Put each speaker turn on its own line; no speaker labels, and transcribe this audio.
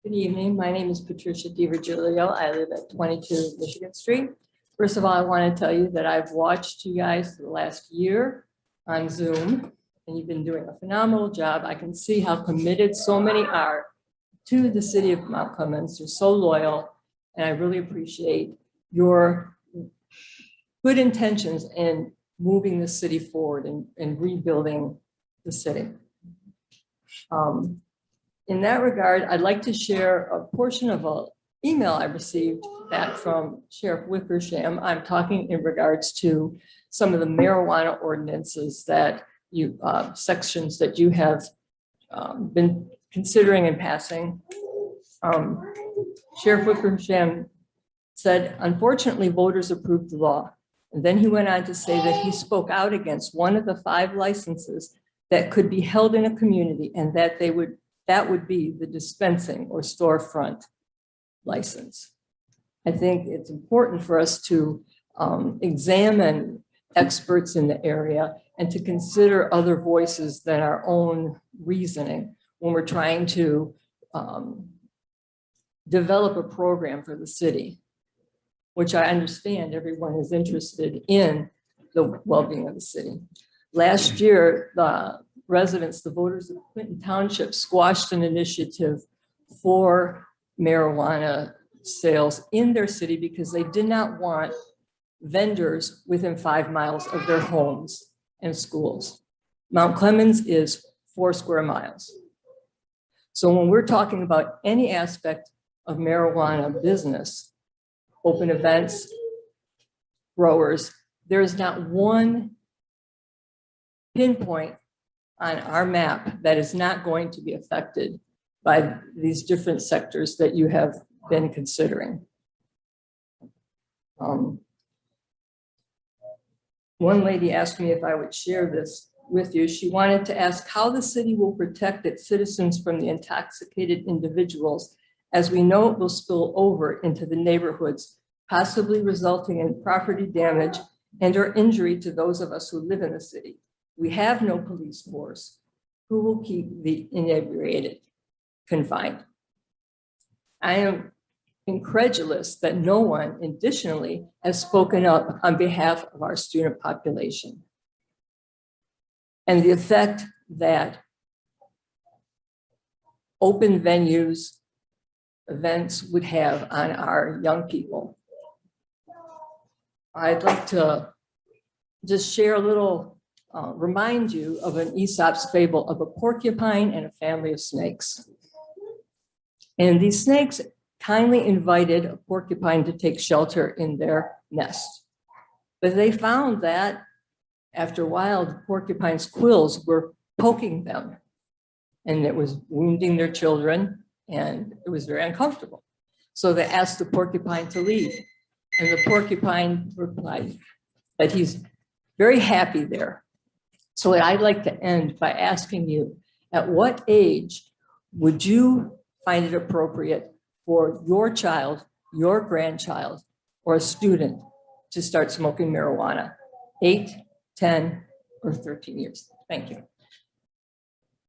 Good evening. My name is Patricia DiVirgilio. I live at 22 Michigan Street. First of all, I want to tell you that I've watched you guys for the last year on Zoom, and you've been doing a phenomenal job. I can see how committed so many are to the city of Mount Clemens. You're so loyal, and I really appreciate your good intentions in moving the city forward and rebuilding the city. In that regard, I'd like to share a portion of an email I received back from Sheriff Wickersham. I'm talking in regards to some of the marijuana ordinances that you, sections that you have been considering and passing. Sheriff Wickersham said, unfortunately, voters approved the law. And then he went on to say that he spoke out against one of the 5 licenses that could be held in a community, and that that would be the dispensing or storefront license. I think it's important for us to examine experts in the area and to consider other voices than our own reasoning when we're trying to develop a program for the city, which I understand everyone is interested in the well-being of the city. Last year, the residents, the voters of Clinton Township, squashed an initiative for marijuana sales in their city because they did not want vendors within 5 miles of their homes and schools. Mount Clemens is 4 square miles. So when we're talking about any aspect of marijuana business, open events, growers, there is not one pinpoint on our map that is not going to be affected by these different sectors that you have been considering. One lady asked me if I would share this with you. She wanted to ask how the city will protect its citizens from the intoxicated individuals, as we know it will spill over into the neighborhoods, possibly resulting in property damage and or injury to those of us who live in the city. We have no police force. Who will keep the inebriated confined? I am incredulous that no one additionally has spoken up on behalf of our student population and the effect that open venues, events would have on our young people. I'd like to just share a little remind you of an Aesop's fable of a porcupine and a family of snakes. And these snakes kindly invited a porcupine to take shelter in their nest. But they found that after a while, the porcupine's quills were poking them, and it was wounding their children, and it was very uncomfortable. So they asked the porcupine to leave, and the porcupine replied that he's very happy there. So I'd like to end by asking you, at what age would you find it appropriate for your child, your grandchild, or a student to start smoking marijuana? 8, 10, or 13 years? Thank you.